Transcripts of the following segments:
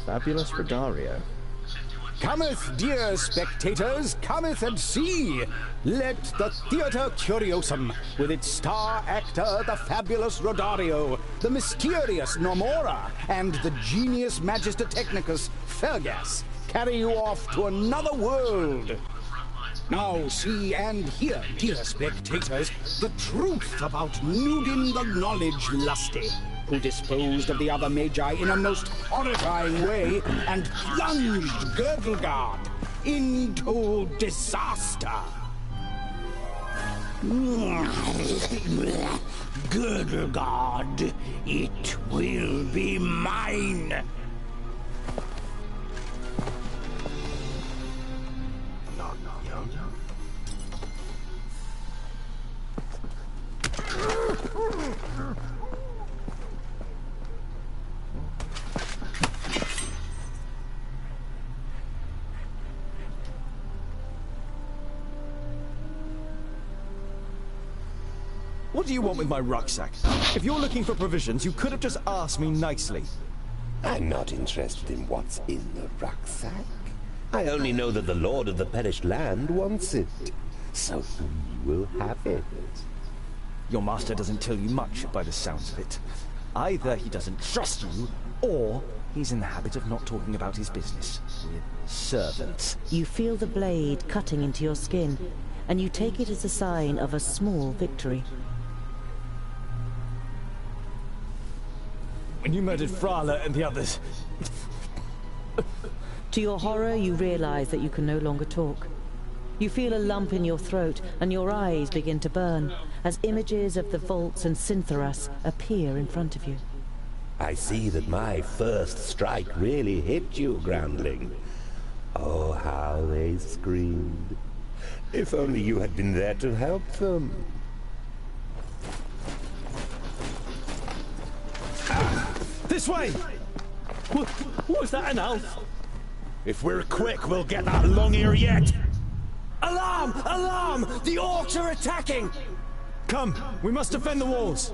Fabulous Rodario. Cometh, dear spectators, cometh and see! Let the Theatre Curiosum, with its star actor, the fabulous Rodario, the mysterious Nomora, and the genius Magister Technicus, Fergus, carry you off to another world. Now see and hear, dear spectators, the truth about Nudin the Knowledge Lusty, who disposed of the other Magi in a most horrifying way and plunged Girdlegard into disaster. Girdlegard, it will be mine. What do you want with my rucksack? If you're looking for provisions, you could have just asked me nicely. I'm not interested in what's in the rucksack. I only know that the Lord of the Perished Land wants it. So he will have it. Your master doesn't tell you much by the sounds of it. Either he doesn't trust you, or he's in the habit of not talking about his business with servants. You feel the blade cutting into your skin, and you take it as a sign of a small victory. When you murdered Frala and the others... To your horror, you realize that you can no longer talk. You feel a lump in your throat, and your eyes begin to burn, as images of the vaults and Synthoras appear in front of you. I see that my first strike really hit you, Groundling. Oh, how they screamed. If only you had been there to help them. This way! Was that an elf? If we're quick, we'll get that long ear yet! Alarm! Alarm! The orcs are attacking! Come, we must defend the walls.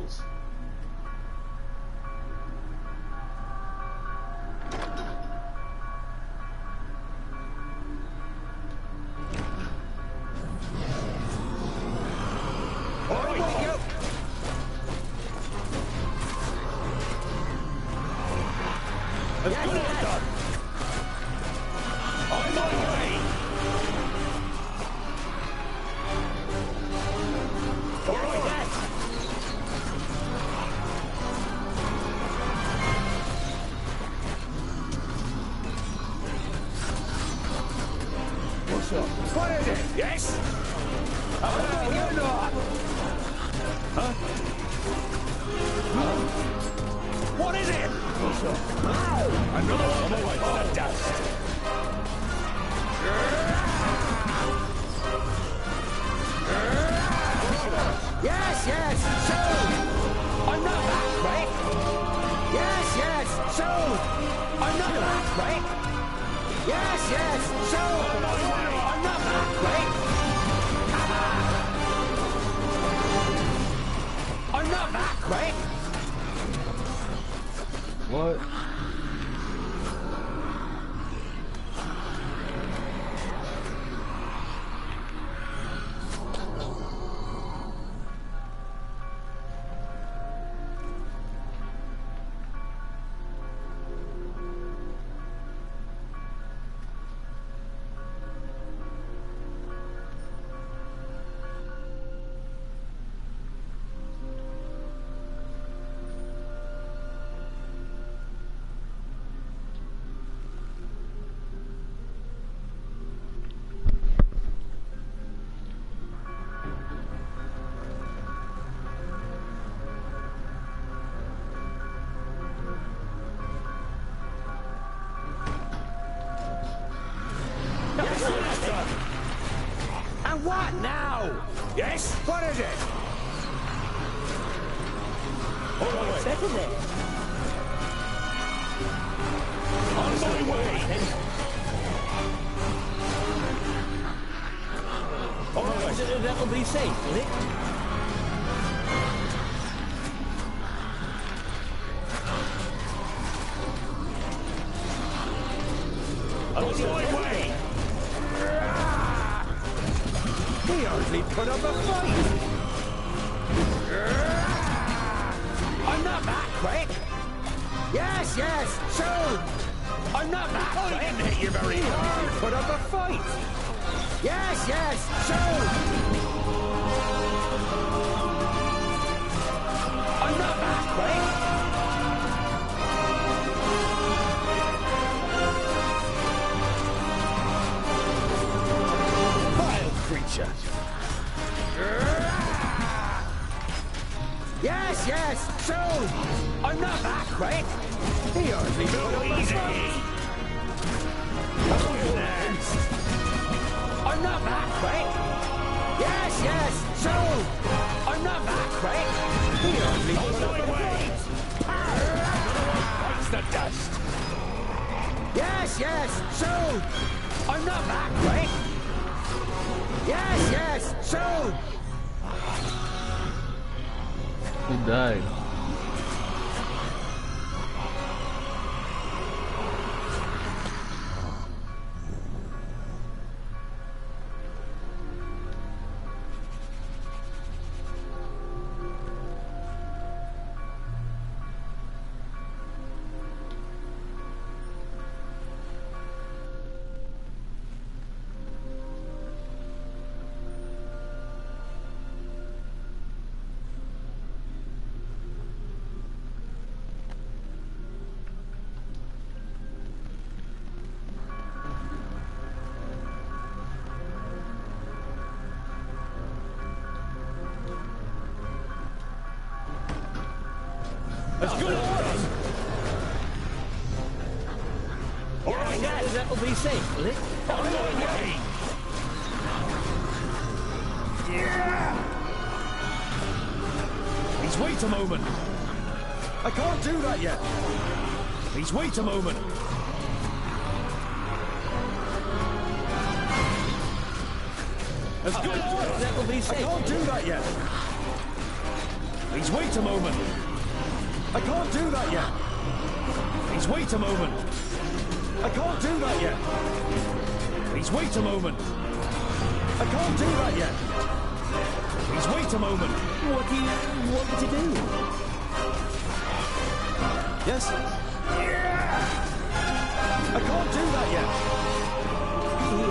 What is it? Yes? Oh, you're not! Huh? What is it? Another one of the dust. Yes, yes, so! I'm not that quick! Yes, yes, so! I'm not that quick! Yes, yes, so! I'm not that quick! I'm not that quick! What? And what now? Yes? What is it? Hold on, wait. Better then. On my way! On my way. That'll be safe, will it? up a fight! I'm not that quick! Yes, yes, soon! I'm not that quick! I didn't hit you very hard! Put up a fight! Yes, yes, soon! I'm not that quick! Creature. Yes, yes, soon! I'm not that quick! He hardly too easy! Next! I'm not that quick! Yes, yes, soon! I'm not that quick! He hardly bites the dust! Yes, yes, soon! I'm not that quick! Yes, yes, soon! He died. That's good orders! All right, that will be safe, will it? On your way! Yeah! Please wait a moment. I can't do that yet. Please wait a moment. That's good orders. That will be safe. I can't do that yet. Please wait a moment. I can't do that yet. Please wait a moment. I can't do that yet. Please wait a moment. I can't do that yet. Please wait a moment. What do you want me to do? Yes? I can't do that yet.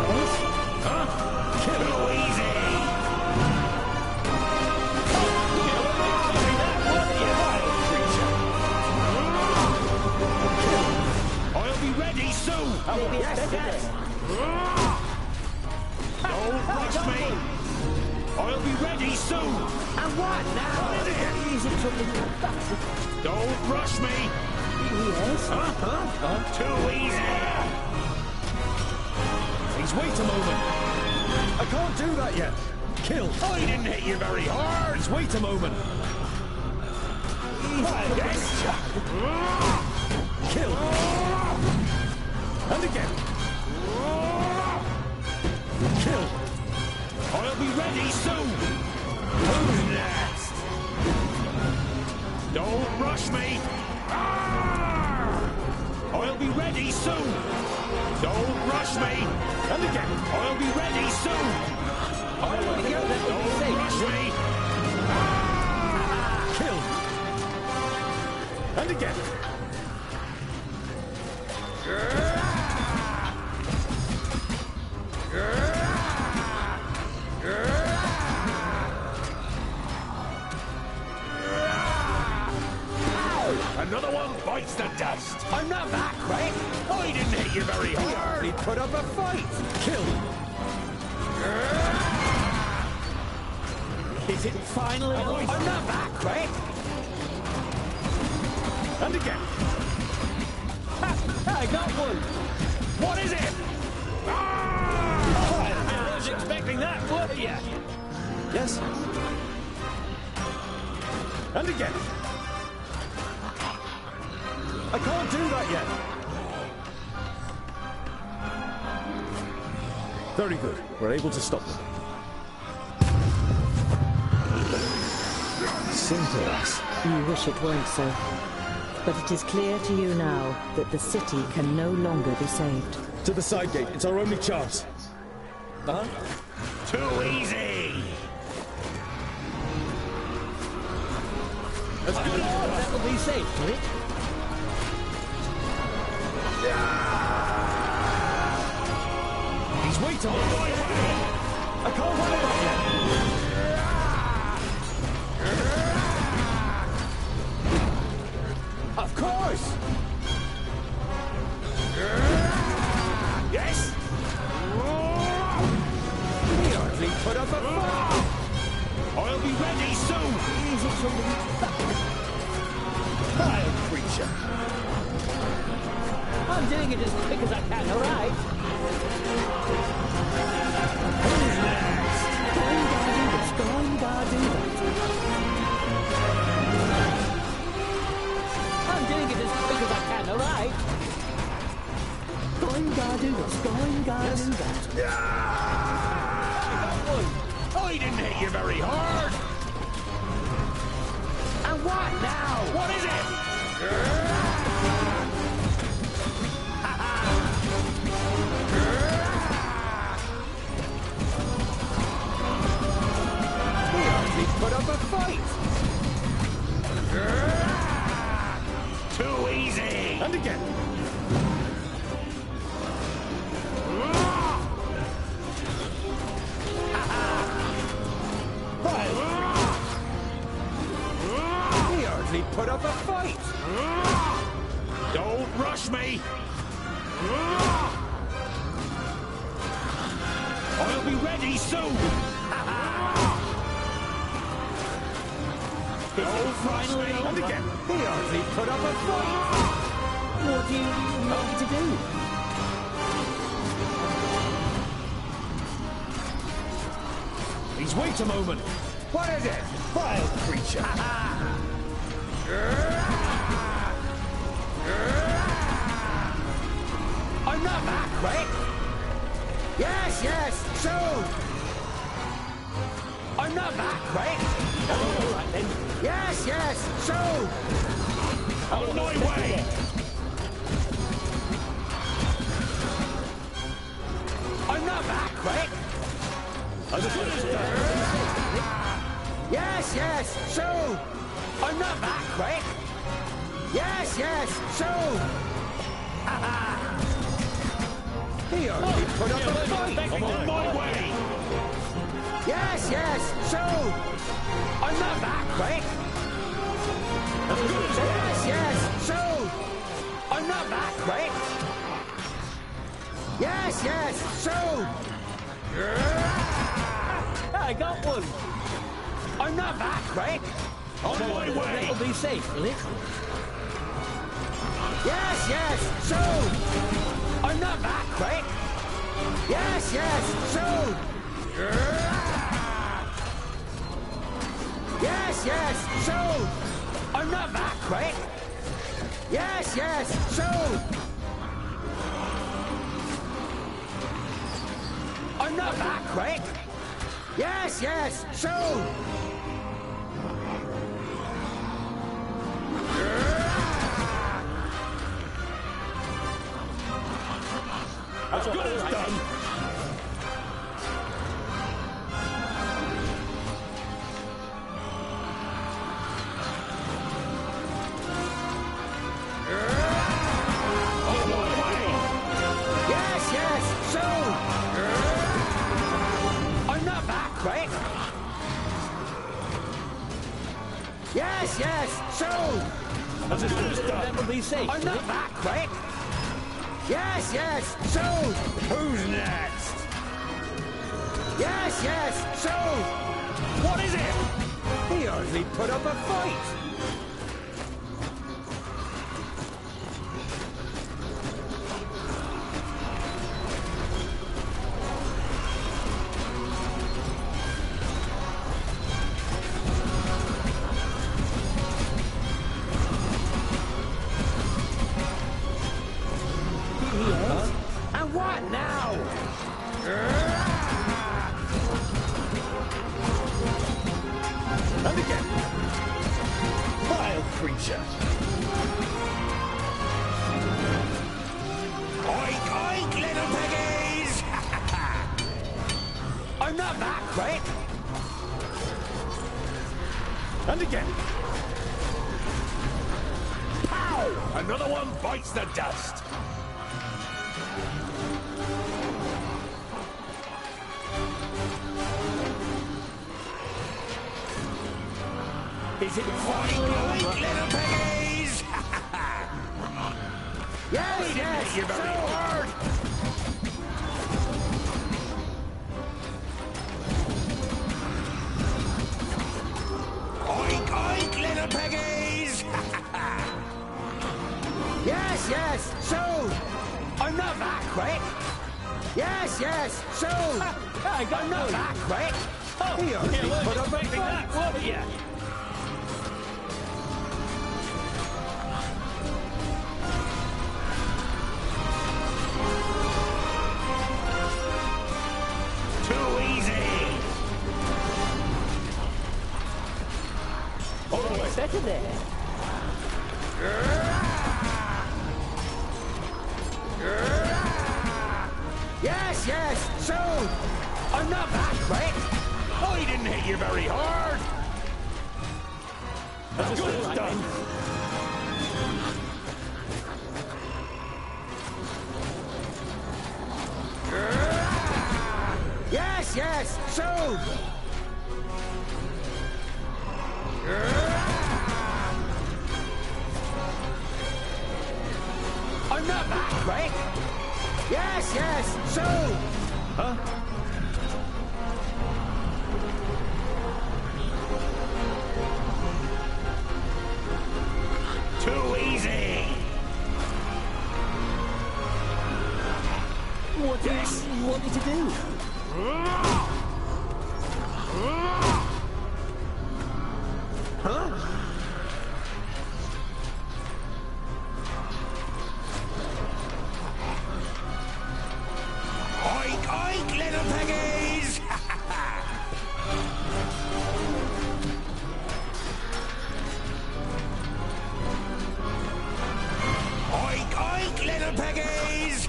Yes? Huh? Kill it. Easy! I'll be ready soon! Yes, yes! Don't rush me! I'll be ready soon! And what now? What is it? Is it something bastard? Don't rush me! Yes? Too easy! Please wait a moment. I can't do that yet. Kill. I didn't hit you very hard! Please wait a moment. Yes! Kill. And again. Kill. I'll be ready soon! Who's next? Don't rush me! I'll be ready soon! Don't rush me! And again. I'll be ready soon! Don't rush me! Kill. And again. Another one bites the dust! I'm not that quick! I didn't hit you very hard! He put up a fight! Kill. Is it finally over? I'm not that quick! And again. I got one! What is it? I was expecting that, were you? Yes. And again. I can't do that yet. Very good. We're able to stop them. Syntheras. You wish it weren't so. But it is clear to you now that the city can no longer be saved. To the side gate. It's our only chance. Too easy! That's good. That'll be safe, will it? He's waiting on my way. I can't win it yet. Of course! Yes. He hardly put up a fight! I'll be ready soon. Is it something? Vile creature. I'm doing it as quick as I can, all right? Who's next? Going to do this, going to do that. I'm doing it as quick as I can, all right? Going to do this, going to do that. I didn't hit you very hard. And what now? What is it? He hardly put up a fight. Too easy. And again. He hardly put up a fight. Don't rush me. I'll be ready soon. Don't rush me. And again. He hardly put up a fight. What do you want me to do? Please wait a moment. What is it? Vile creature. I'm not that quick. Yes, yes, soon. I'm not that quick. All right then. Yes, yes, soon. On my way. I'm not that quick. Yes, yes, soon. I'm not that quick. Yes, yes, soon. He already put up a fight. I'm on my way. Yes, yes, soon. I'm not that quick. Yes, yes, soon. I'm not that quick. Yes, yes, soon. I got one. I'm not that quick. On my way. That'll be safe, will it? Yes, yes, soon. I'm not that quick. Yes, yes, soon. Yes, yes, soon. I'm not that quick. Yes, yes, soon. I'm not that quick. Yes, yes, soon. As good as done. On my way. Yes, yes, soon. I'm not that quick. Yes, yes, soon. As good as done. That'll be safe. I'm not that quick. Yes, yes, soon. Who's next? Yes, yes, soon. What is it? He hardly put up a fight. Yes. And what now? And again. Vile creature. Oink, oink, little piggies! I'm not that quick. And again. Another one bites the dust. Is it finally little piggies? Yes, yes, you're very hard. Oink, oink, little piggies. Yes, yes, so I'm not that quick. Yes, yes, so I'm not that quick. Oh, here, put up a fight, won't you? Too easy. Oh, it's better there. Yes, yes, so I'm not that quick. I didn't hit you very hard. That's good as done. Yes, yes, so I'm not that quick. Yes, yes, so huh? Too easy. What do you want me to do? Huh? Oink, oink, little piggies! Oink, oink, little piggies!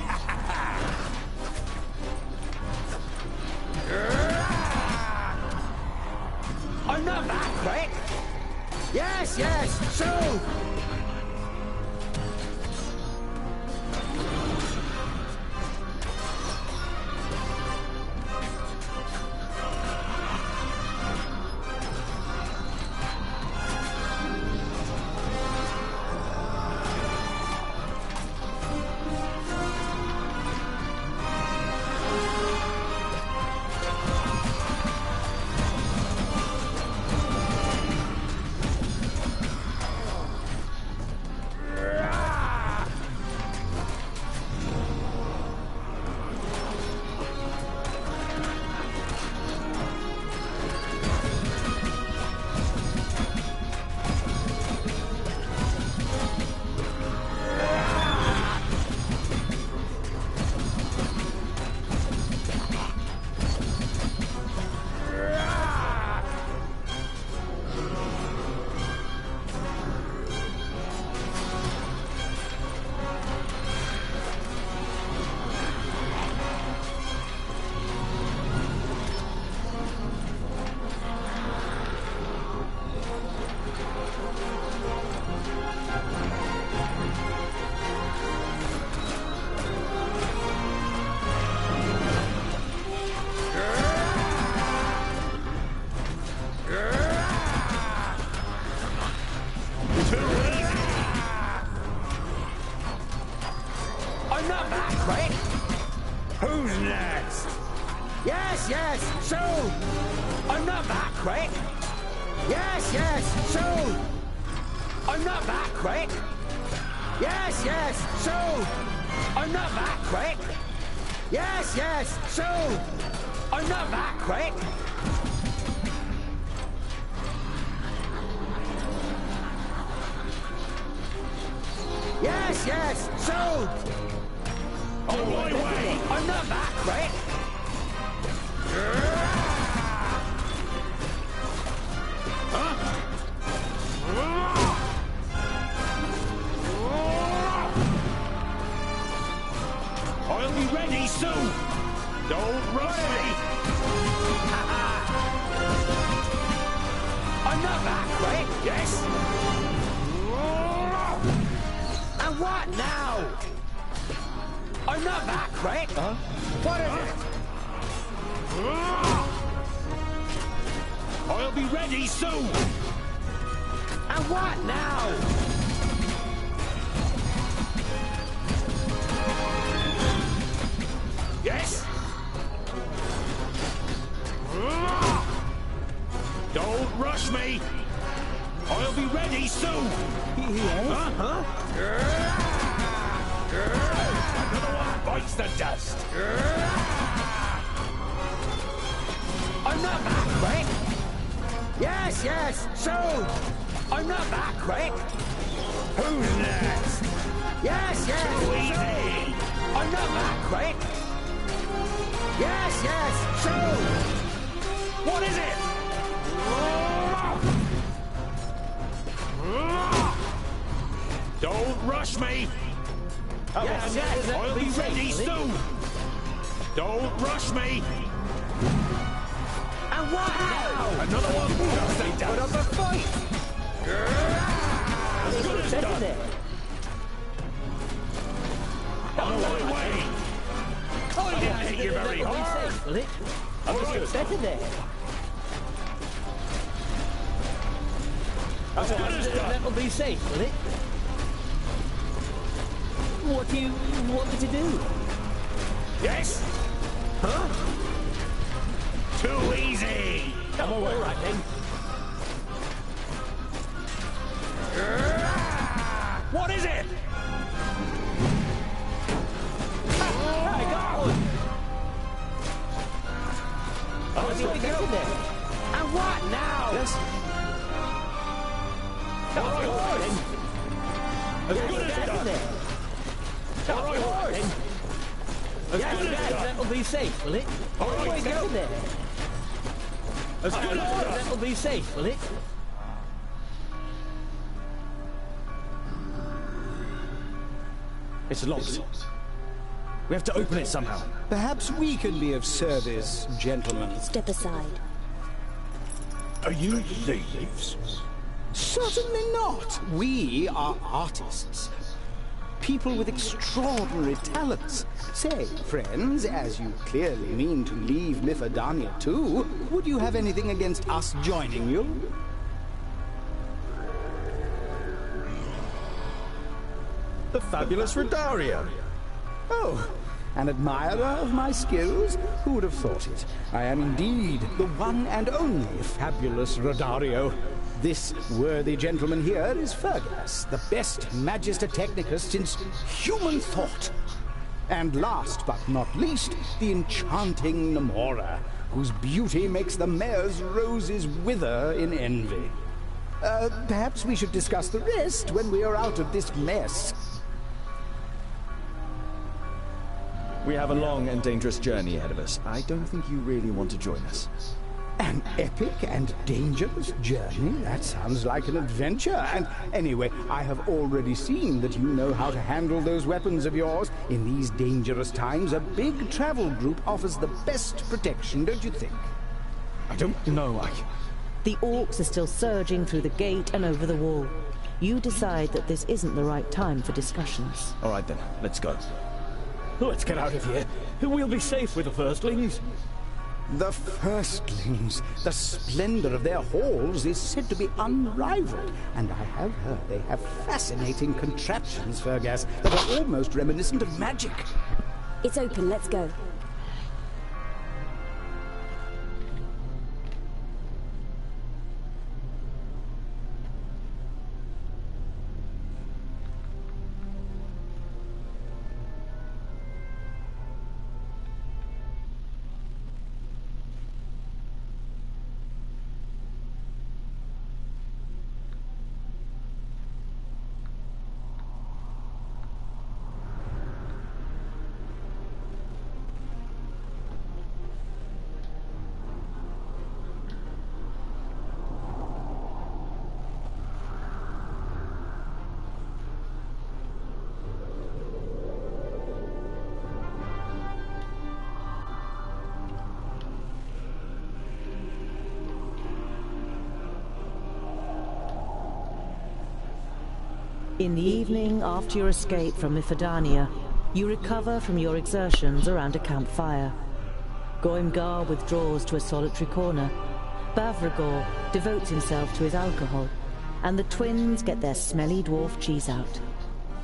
I'm not that quick! Yes, yes, so I'm not that quick. Who's next? Yes, yes, so I'm not that quick. Yes, yes, so I'm not that quick. Yes, yes, so I'm not that quick. Yes, yes, so I'm not that quick. Yes, yes, so on my way. I'm not that quick. Huh? I'll be ready soon. Don't rush me. I'm not that quick. Yes. And what now? I'm not that quick. Huh? What is it? I'll be ready soon. And what now? Yes? Don't rush me. I'll be ready soon. Yes? Huh? Another one bites the dust. I'm not that quick. Yes, yes, soon. I'm not that quick. Who's next? Yes, yes, Too easy. soon. I'm not that quick. Yes, yes, soon. What is it? Don't rush me. Yes, yes, I'll be ready soon. Don't rush me. And what now? Another one. Just Put up a fight. as good as done. On my way. I didn't hit you very hard. Will it? Understood. Better there. As good as done. That'll be safe, will it? What do you want me to do? Yes? Huh? Too easy. Come on, all right then. What is it? I got one. Let's Get there. And what now? Yes. All right then. As good as Get done. there. All right, Then. As Yes, good as yes, done. that'll be safe, will it? All right, Get there. As good as done. That'll be safe, will it? It's locked. We have to open it somehow. Perhaps we can be of service, gentlemen. Step aside. Are you thieves? Certainly not. We are artists. People with extraordinary talents. Say, friends, as you clearly mean to leave Mifadania too, would you have anything against us joining you? The fabulous Rodario. Oh, an admirer of my skills? Who would have thought it? I am indeed the one and only fabulous Rodario. This worthy gentleman here is Fergus, the best Magister Technicus since human thought. And last but not least, the enchanting Namora, whose beauty makes the mayor's roses wither in envy. Perhaps we should discuss the rest when we are out of this mess. We have a long and dangerous journey ahead of us. I don't think you really want to join us. An epic and dangerous journey? That sounds like an adventure. And anyway, I have already seen that you know how to handle those weapons of yours. In these dangerous times, a big travel group offers the best protection, don't you think? I don't know. The orcs are still surging through the gate and over the wall. You decide that this isn't the right time for discussions. All right then, let's go. Let's get out of here. We'll be safe with the firstlings. The firstlings, the splendor of their halls is said to be unrivaled, and I have heard they have fascinating contraptions, Fergus, that are almost reminiscent of magic. It's open, let's go. In the evening, after your escape from Mithridania, you recover from your exertions around a campfire. Goimgar withdraws to a solitary corner. Bavragor devotes himself to his alcohol, and the twins get their smelly dwarf cheese out.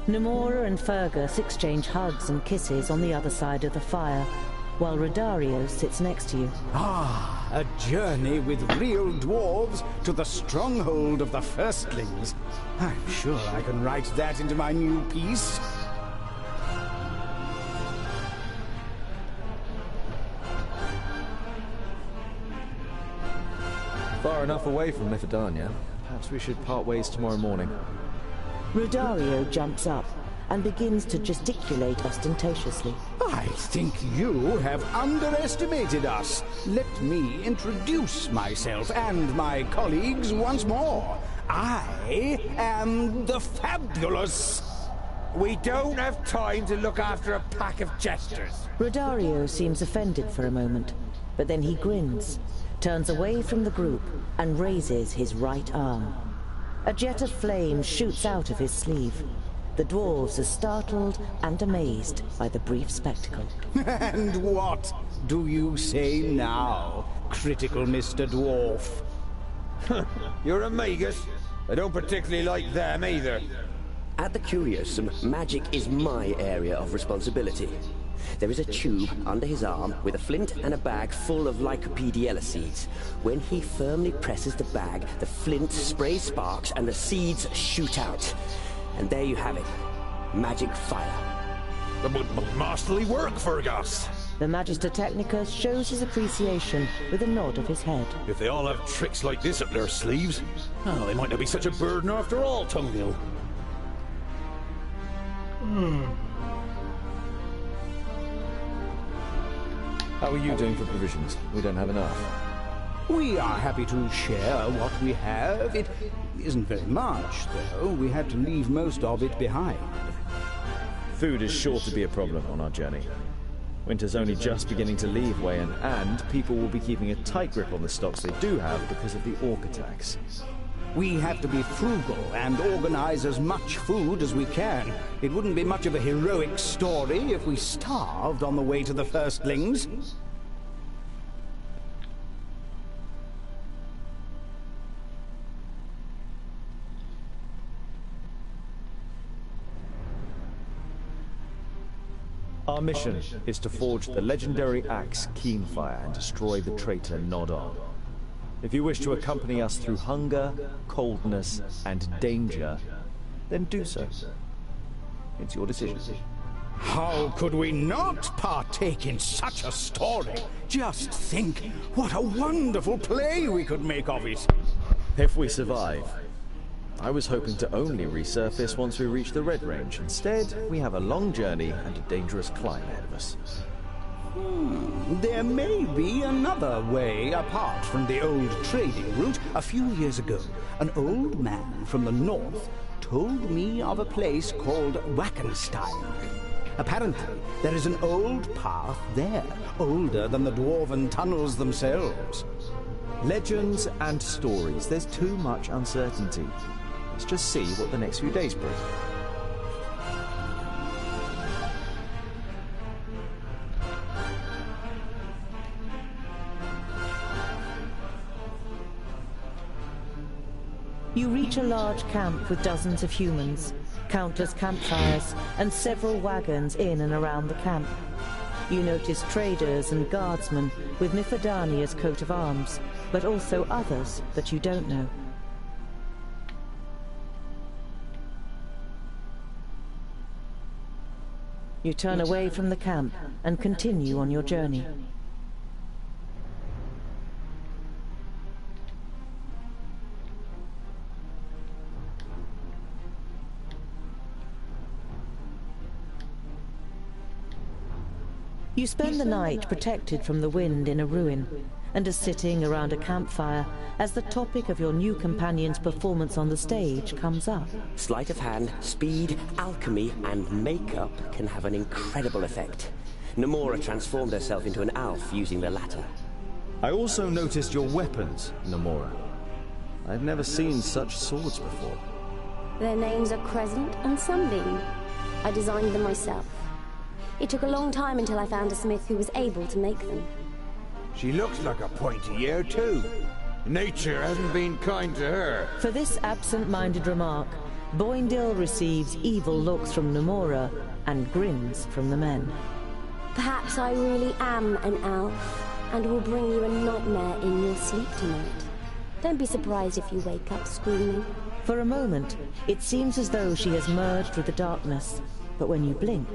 Nomura and Fergus exchange hugs and kisses on the other side of the fire, while Rodario sits next to you. Ah, a journey with real dwarves to the stronghold of the firstlings. I'm sure I can write that into my new piece. Far enough away from Mithridania. Perhaps we should part ways tomorrow morning. Rodario jumps up and begins to gesticulate ostentatiously. I think you have underestimated us. Let me introduce myself and my colleagues once more. I am the Fabulous. We don't have time to look after a pack of jesters. Rodario seems offended for a moment, but then he grins, turns away from the group, and raises his right arm. A jet of flame shoots out of his sleeve. The dwarves are startled and amazed by the brief spectacle. And what do you say now, critical Mr. Dwarf? You're a magus. I don't particularly like them either. At the Curiosum, magic is my area of responsibility. There is a tube under his arm with a flint and a bag full of Lycopediella seeds. When he firmly presses the bag, the flint sprays sparks and the seeds shoot out. And there you have it. Magic fire. Masterly work, Fergus. The Magister Technicus shows his appreciation with a nod of his head. If they all have tricks like this up their sleeves, oh, they might not be such a burden after all, Tungill. How are you doing for provisions? We don't have enough. We are happy to share what we have. It isn't very much, though. We had to leave most of it behind. Food is sure to be a problem on our journey. Winter's only just beginning to leave Wayan, and people will be keeping a tight grip on the stocks they do have because of the orc attacks. We have to be frugal and organize as much food as we can. It wouldn't be much of a heroic story if we starved on the way to the firstlings. Our mission is to forge the legendary axe Keenfire and destroy the traitor Nodon. If you wish to accompany us through hunger, coldness, and danger, then do so. It's your decision. How could we not partake in such a story? Just think, what a wonderful play we could make of it. If we survive. I was hoping to only resurface once we reach the Red Range. Instead, we have a long journey and a dangerous climb ahead of us. There may be another way apart from the old trading route. A few years ago, an old man from the north told me of a place called Wackenstein. Apparently, there is an old path there, older than the dwarven tunnels themselves. Legends and stories. There's too much uncertainty. Let's just see what the next few days bring. You reach a large camp with dozens of humans, countless campfires, and several wagons in and around the camp. You notice traders and guardsmen with Mithridania's coat of arms, but also others that you don't know. You turn away from the camp and continue on your journey. You spend the night protected from the wind in a ruin, and are sitting around a campfire as the topic of your new companion's performance on the stage comes up. Sleight of hand, speed, alchemy, and makeup can have an incredible effect. Nomura transformed herself into an elf using the latter. I also noticed your weapons, Nomura. I've never seen such swords before. Their names are Crescent and Sunbeam. I designed them myself. It took a long time until I found a smith who was able to make them. She looks like a pointy ear too. Nature hasn't been kind to her. For this absent-minded remark, Boindil receives evil looks from Nomura and grins from the men. Perhaps I really am an elf, and will bring you a nightmare in your sleep tonight. Don't be surprised if you wake up screaming. For a moment, it seems as though she has merged with the darkness, but when you blink,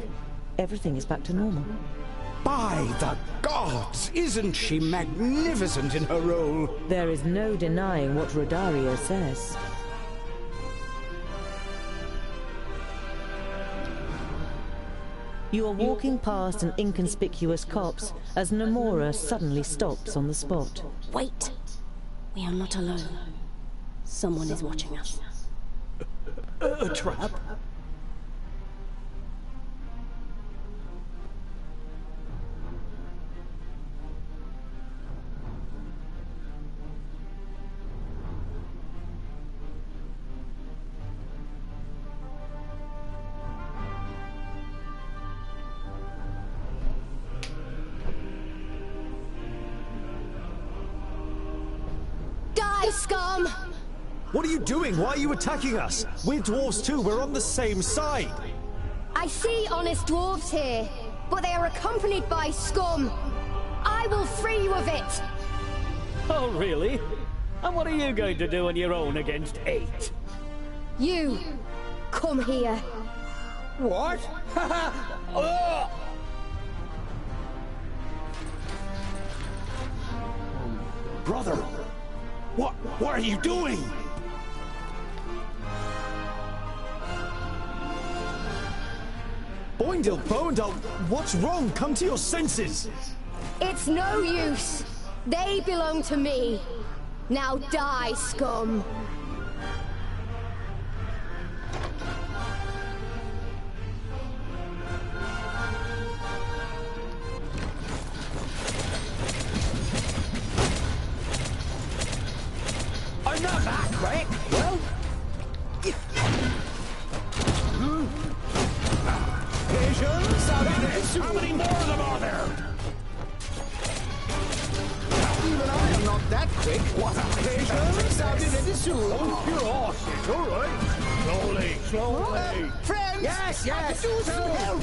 everything is back to normal. By the gods! Isn't she magnificent in her role? There is no denying what Rodario says. You are walking past an inconspicuous copse as Nomura suddenly stops on the spot. Wait! We are not alone. Someone is watching us. A trap? Die, scum! What are you doing? Why are you attacking us? We're dwarves too. We're on the same side. I see honest dwarves here, but they are accompanied by scum. I will free you of it. Oh, really? And what are you going to do on your own against 8? You, come here. What? Oh! Brother, what are you doing? Boindil, what's wrong? Come to your senses. It's no use. They belong to me. Now die, scum. I'm not that quick. Well, how many more of them are there? Even I am not that quick. What a occasion! Sounded ready soon. Oh, you're awesome. All right. Slowly. Friends! Yes, I could use some help!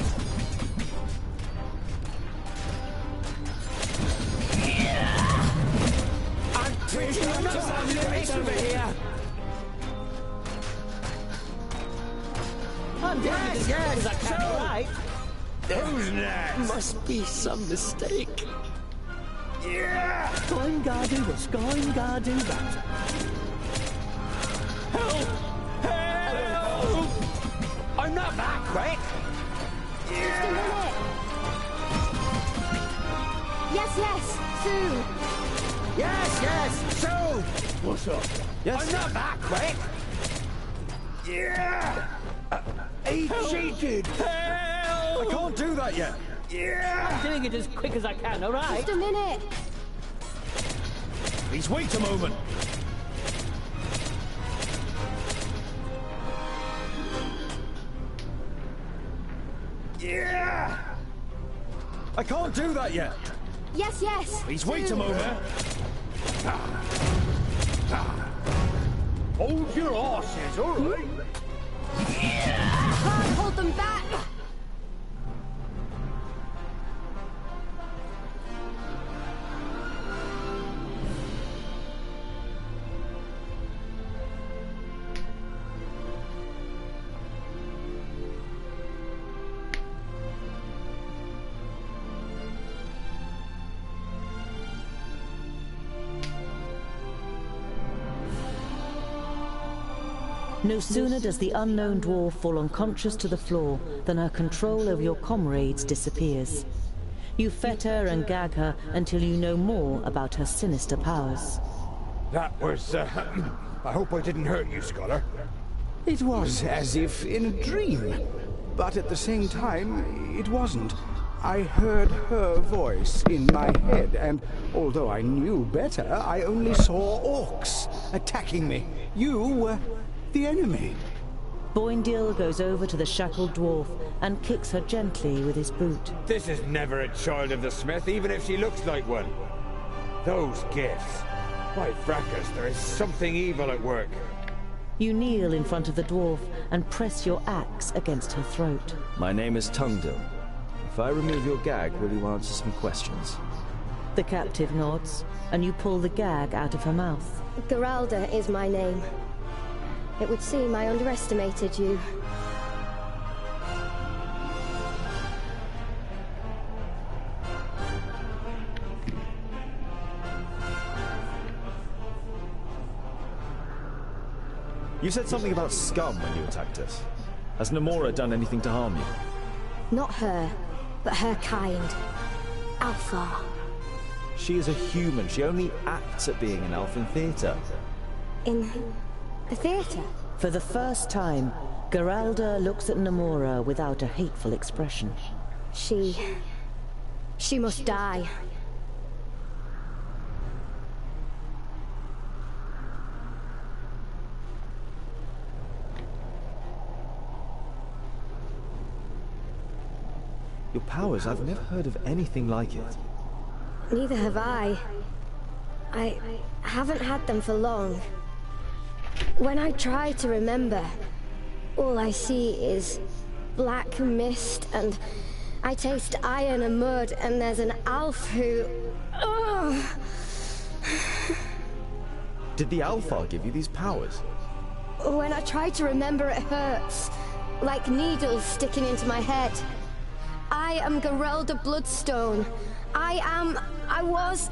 I'm pretty sure I'm not race over here. Yes, so... Right? Who's next? Must be some mistake. Yeah! Going to do this, going to do that. Help! Help! I'm not that quick. Just a minute. Yes, soon. Yes, soon. What's up? Yes. I'm not that quick. Yeah! He cheated. I can't do that yet. Yeah! I'm doing it as quick as I can, all right? Just a minute. Please wait a moment. Yeah! I can't do that yet. Yes. Please wait a moment. Hold your horses, all right? Can't hold them back. No sooner does the unknown dwarf fall unconscious to the floor than her control over your comrades disappears. You fetter and gag her until you know more about her sinister powers. That was, I hope I didn't hurt you, Scholar. It was as if in a dream, but at the same time, it wasn't. I heard her voice in my head, and although I knew better, I only saw orcs attacking me. You were the enemy. Boindil goes over to the shackled dwarf and kicks her gently with his boot. This is never a child of the smith, even if she looks like one. Those gifts. By fracas, there is something evil at work. You kneel in front of the dwarf and press your axe against her throat. My name is Tungdil. If I remove your gag, will you answer some questions? The captive nods, and you pull the gag out of her mouth. Geralda is my name. It would seem I underestimated you. You said something about scum when you attacked us. Has Namora done anything to harm you? Not her, but her kind. Alpha. She is a human. She only acts at being an elf in theater. In the theater? For the first time, Geralda looks at Namora without a hateful expression. She must die. Your powers, I've never heard of anything like it. Neither have I. I haven't had them for long. When I try to remember, all I see is black mist, and I taste iron and mud, and there's an elf who... Ugh. Did the Alpha give you these powers? When I try to remember, it hurts. Like needles sticking into my head. I am Geralda Bloodstone. I was...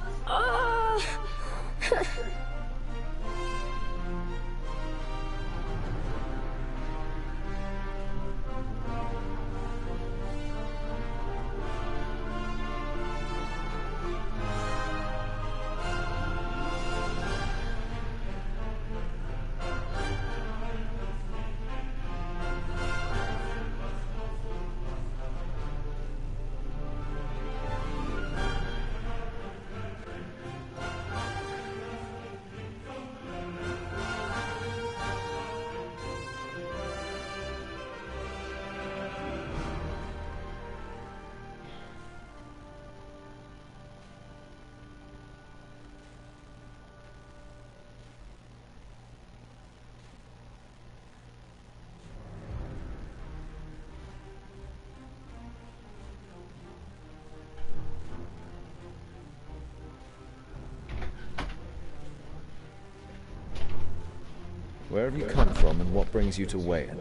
Where have you come from and what brings you to Wayan?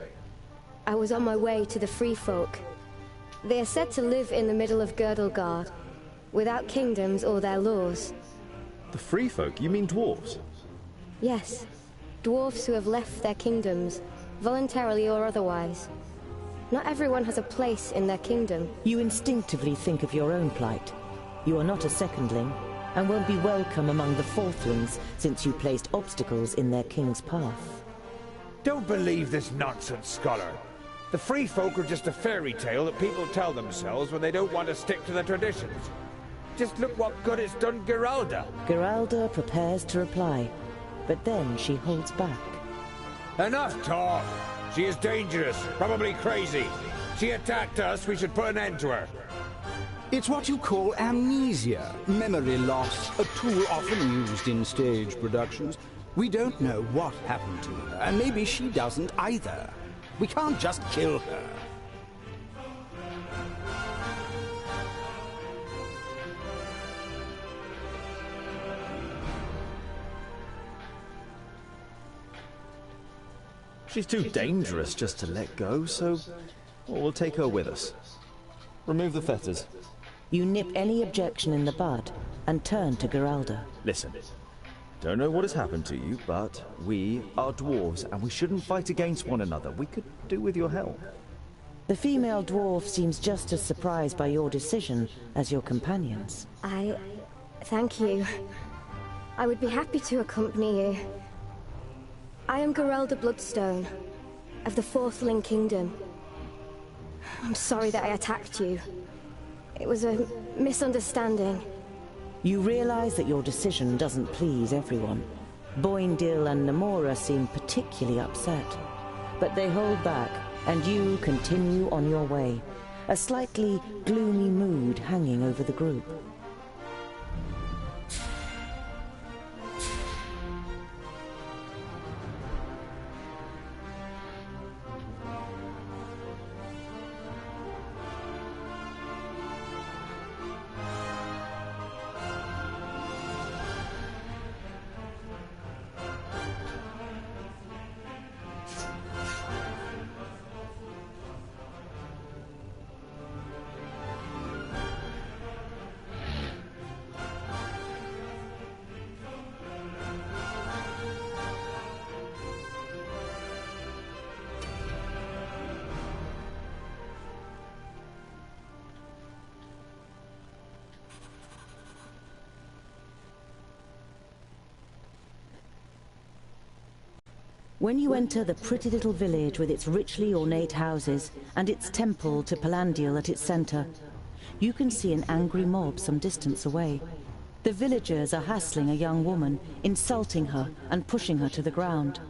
I was on my way to the Free Folk. They are said to live in the middle of Girdlegard, without kingdoms or their laws. The Free Folk? You mean dwarves? Yes, dwarves who have left their kingdoms, voluntarily or otherwise. Not everyone has a place in their kingdom. You instinctively think of your own plight. You are not a secondling, and won't be welcome among the Fourthlings since you placed obstacles in their king's path. Don't believe this nonsense, scholar. The Free Folk are just a fairy tale that people tell themselves when they don't want to stick to the traditions. Just look what good it's done Geralda. Geralda prepares to reply, but then she holds back. Enough talk! She is dangerous, probably crazy. She attacked us, we should put an end to her. It's what you call amnesia, memory loss, a tool often used in stage productions. We don't know what happened to her, and maybe she doesn't either. We can't just kill her. She's too dangerous just to let go, so we'll take her with us. Remove the fetters. You nip any objection in the bud and turn to Geralda. Listen, don't know what has happened to you, but we are dwarves and we shouldn't fight against one another. We could do with your help. The female dwarf seems just as surprised by your decision as your companions. Thank you. I would be happy to accompany you. I am Geralda Bloodstone, of the Fourthling Kingdom. I'm sorry that I attacked you. It was a misunderstanding. You realize that your decision doesn't please everyone. Boindil and Namora seem particularly upset. But they hold back, and you continue on your way, a slightly gloomy mood hanging over the group. When you enter the pretty little village with its richly ornate houses and its temple to Palandial at its center, you can see an angry mob some distance away. The villagers are hassling a young woman, insulting her and pushing her to the ground.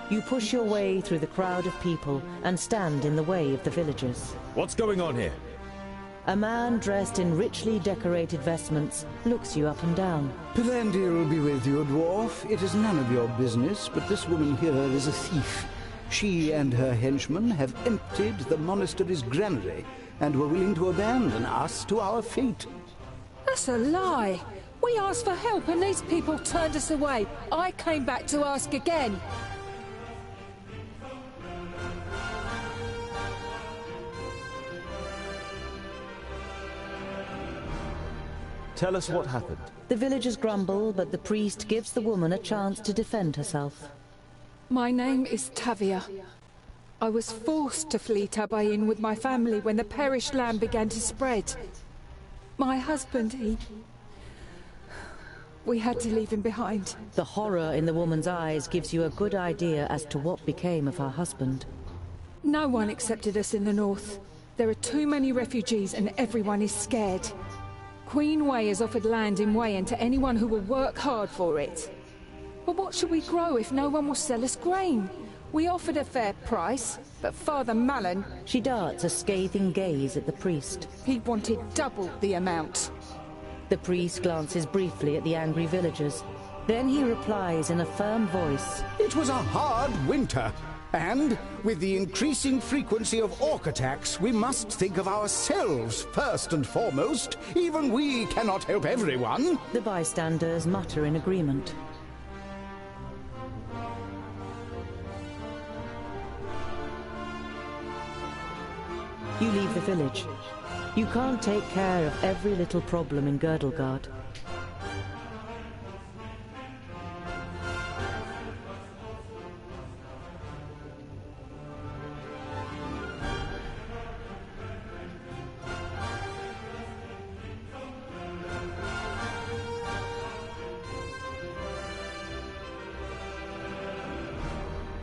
You push your way through the crowd of people and stand in the way of the villagers. What's going on here? A man dressed in richly decorated vestments looks you up and down. Palandial will be with you, dwarf. It is none of your business, but this woman here is a thief. She and her henchmen have emptied the monastery's granary and were willing to abandon us to our fate. That's a lie. We asked for help and these people turned us away. I came back to ask again. Tell us what happened. The villagers grumble, but the priest gives the woman a chance to defend herself. My name is Tavia. I was forced to flee Tabayin with my family when the perished land began to spread. My husband, we had to leave him behind. The horror in the woman's eyes gives you a good idea as to what became of her husband. No one accepted us in the north. There are too many refugees and everyone is scared. Queen Wei has offered land in Weyen to anyone who will work hard for it. But what should we grow if no one will sell us grain? We offered a fair price, but Father Malin... She darts a scathing gaze at the priest. He wanted double the amount. The priest glances briefly at the angry villagers. Then he replies in a firm voice. It was a hard winter. And, with the increasing frequency of orc attacks, we must think of ourselves first and foremost. Even we cannot help everyone. The bystanders mutter in agreement. You leave the village. You can't take care of every little problem in Girdlegard.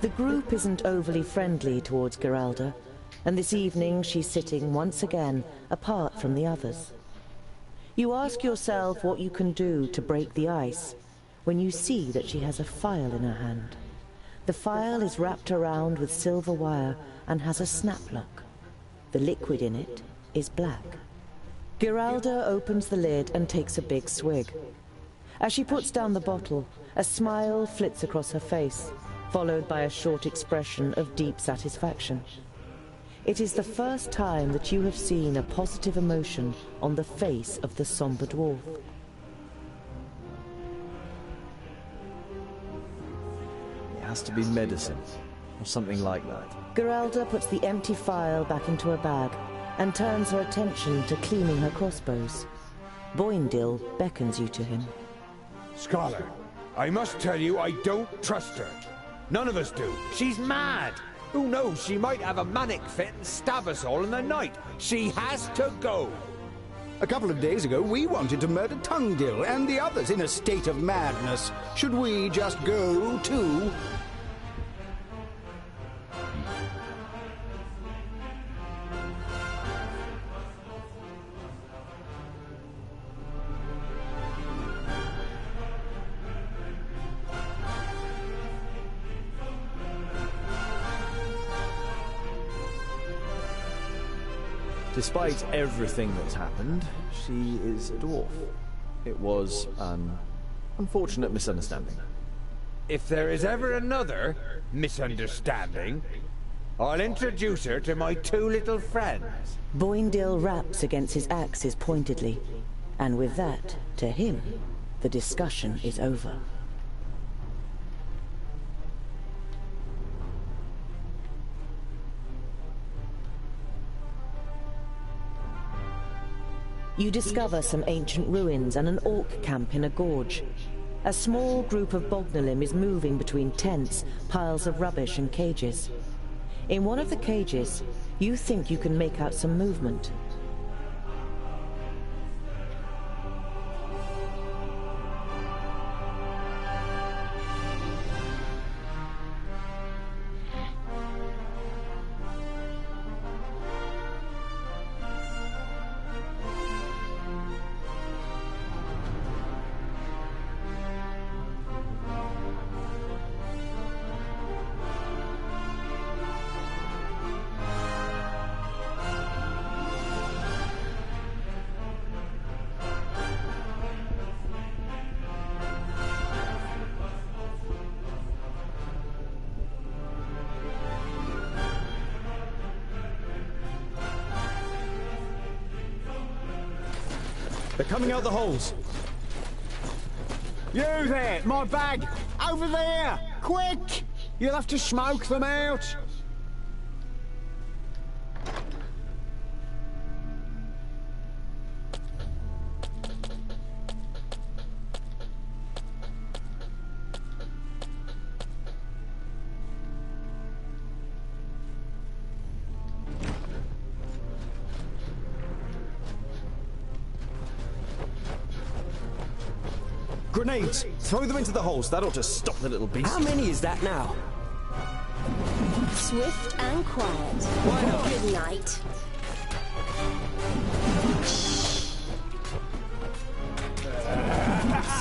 The group isn't overly friendly towards Geralda, and this evening she's sitting once again apart from the others. You ask yourself what you can do to break the ice when you see that she has a phial in her hand. The phial is wrapped around with silver wire and has a snap lock. The liquid in it is black. Geralda opens the lid and takes a big swig. As she puts down the bottle, a smile flits across her face, followed by a short expression of deep satisfaction. It is the first time that you have seen a positive emotion on the face of the somber dwarf. It has to be medicine, or something like that. Geralda puts the empty phial back into her bag and turns her attention to cleaning her crossbows. Boindil beckons you to him. Scholar, I must tell you I don't trust her. None of us do. She's mad. Who knows, she might have a manic fit and stab us all in the night. She has to go. A couple of days ago, we wanted to murder Tungdil and the others in a state of madness. Should we just go too? Despite everything that's happened, she is a dwarf. It was an unfortunate misunderstanding. If there is ever another misunderstanding, I'll introduce her to my two little friends. Boindil raps against his axes pointedly, and with that, to him, the discussion is over. You discover some ancient ruins and an orc camp in a gorge. A small group of Bognalim is moving between tents, piles of rubbish and cages. In one of the cages, you think you can make out some movement. They're coming out the holes. You there, my bag! Over there! Quick! You'll have to smoke them out! Grenades! Throw them into the holes. That ought to stop the little beast. How many is that now? Swift and quiet. Good night.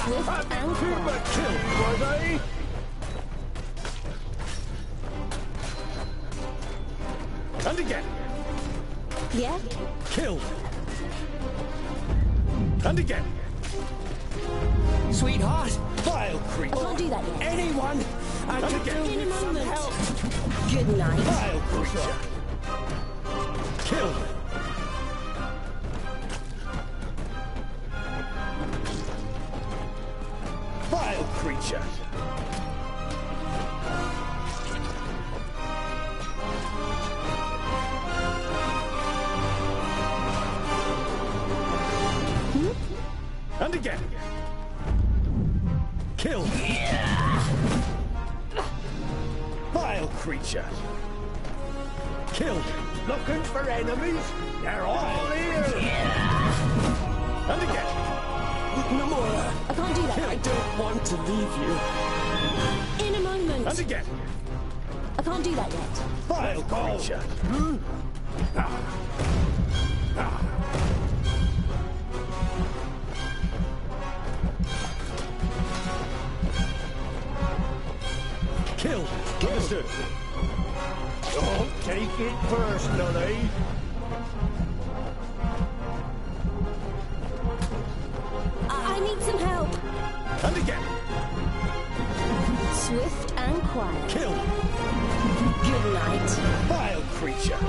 Swift and quiet. Killed, were they? And again. Yeah? Killed. And again. Sweetheart! Vile I creature. can't do that yet. Anyone! I And could again. do In a with some moment. help! Good night. Vile creature. Killed. Vile creature. And again. Kill. Vile creature. Kill. Looking for enemies? They're all here. And again. Namora! I can't do that. I don't want to leave you. In a moment. And again. I can't do that yet. Vile creature. Kill. Understood. Don't take it personally. I need some help. And again. Swift and quiet. Kill. Good night. Vile creature.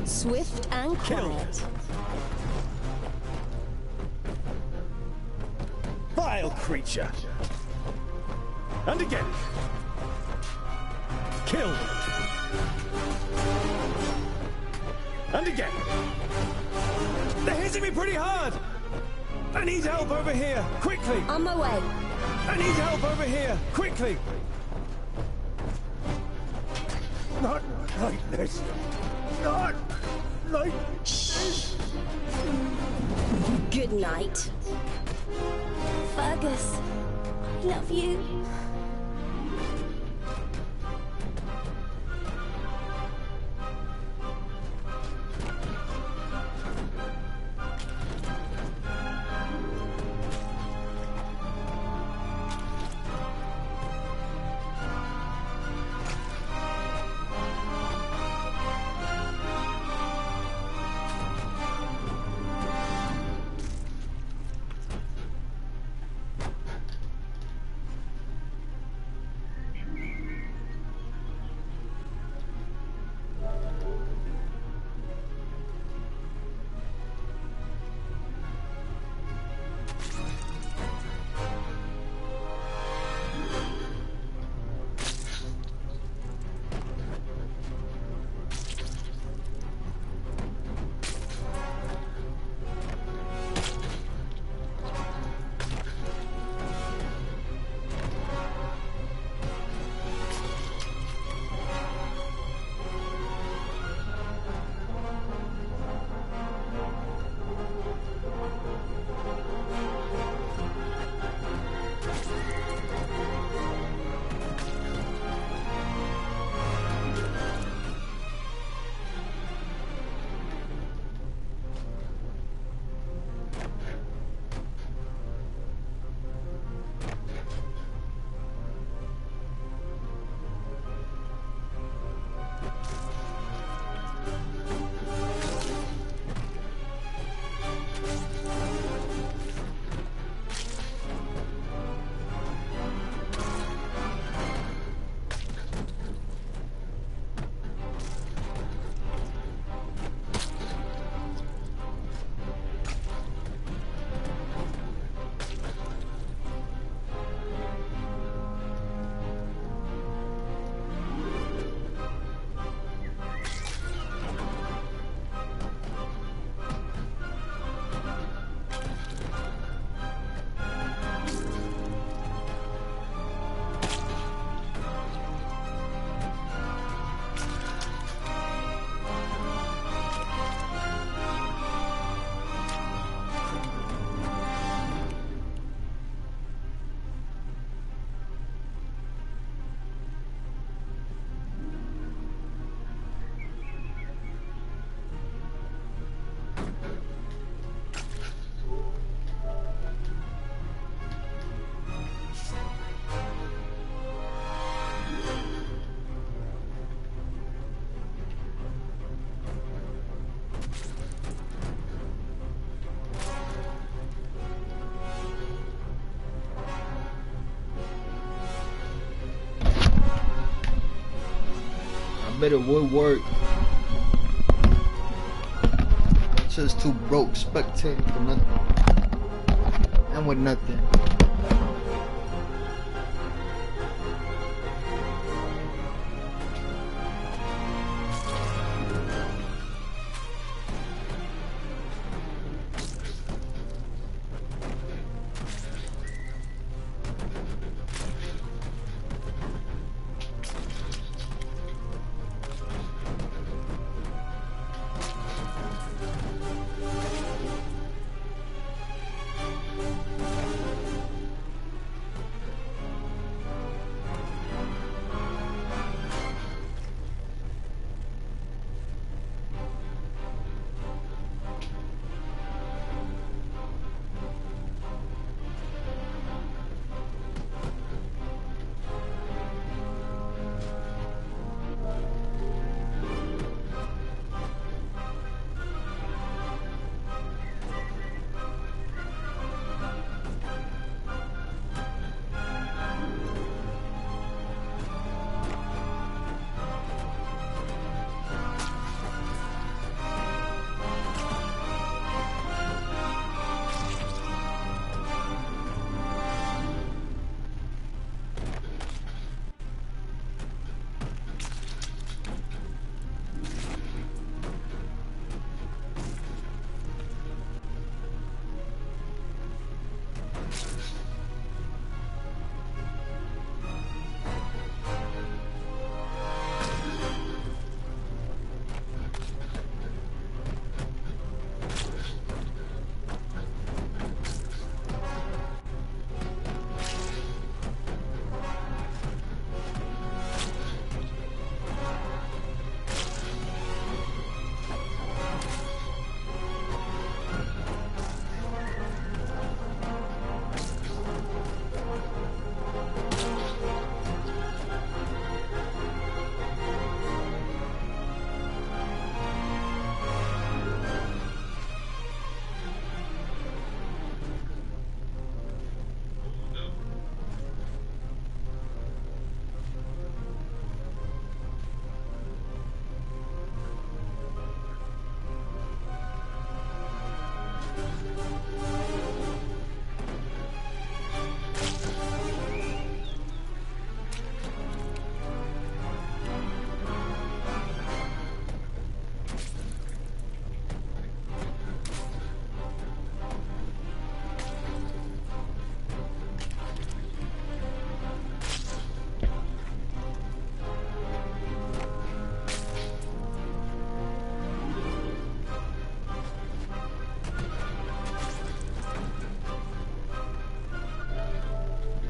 Swift and Kill. quiet. Vile creature. And again. Kill. And again. They're hitting me pretty hard! I need help over here, quickly! On my way. I need help over here, quickly! Not like this. Not like this. Good night. Fergus, I love you. Bet it would work. Just too broke spectating for nothing. And with nothing.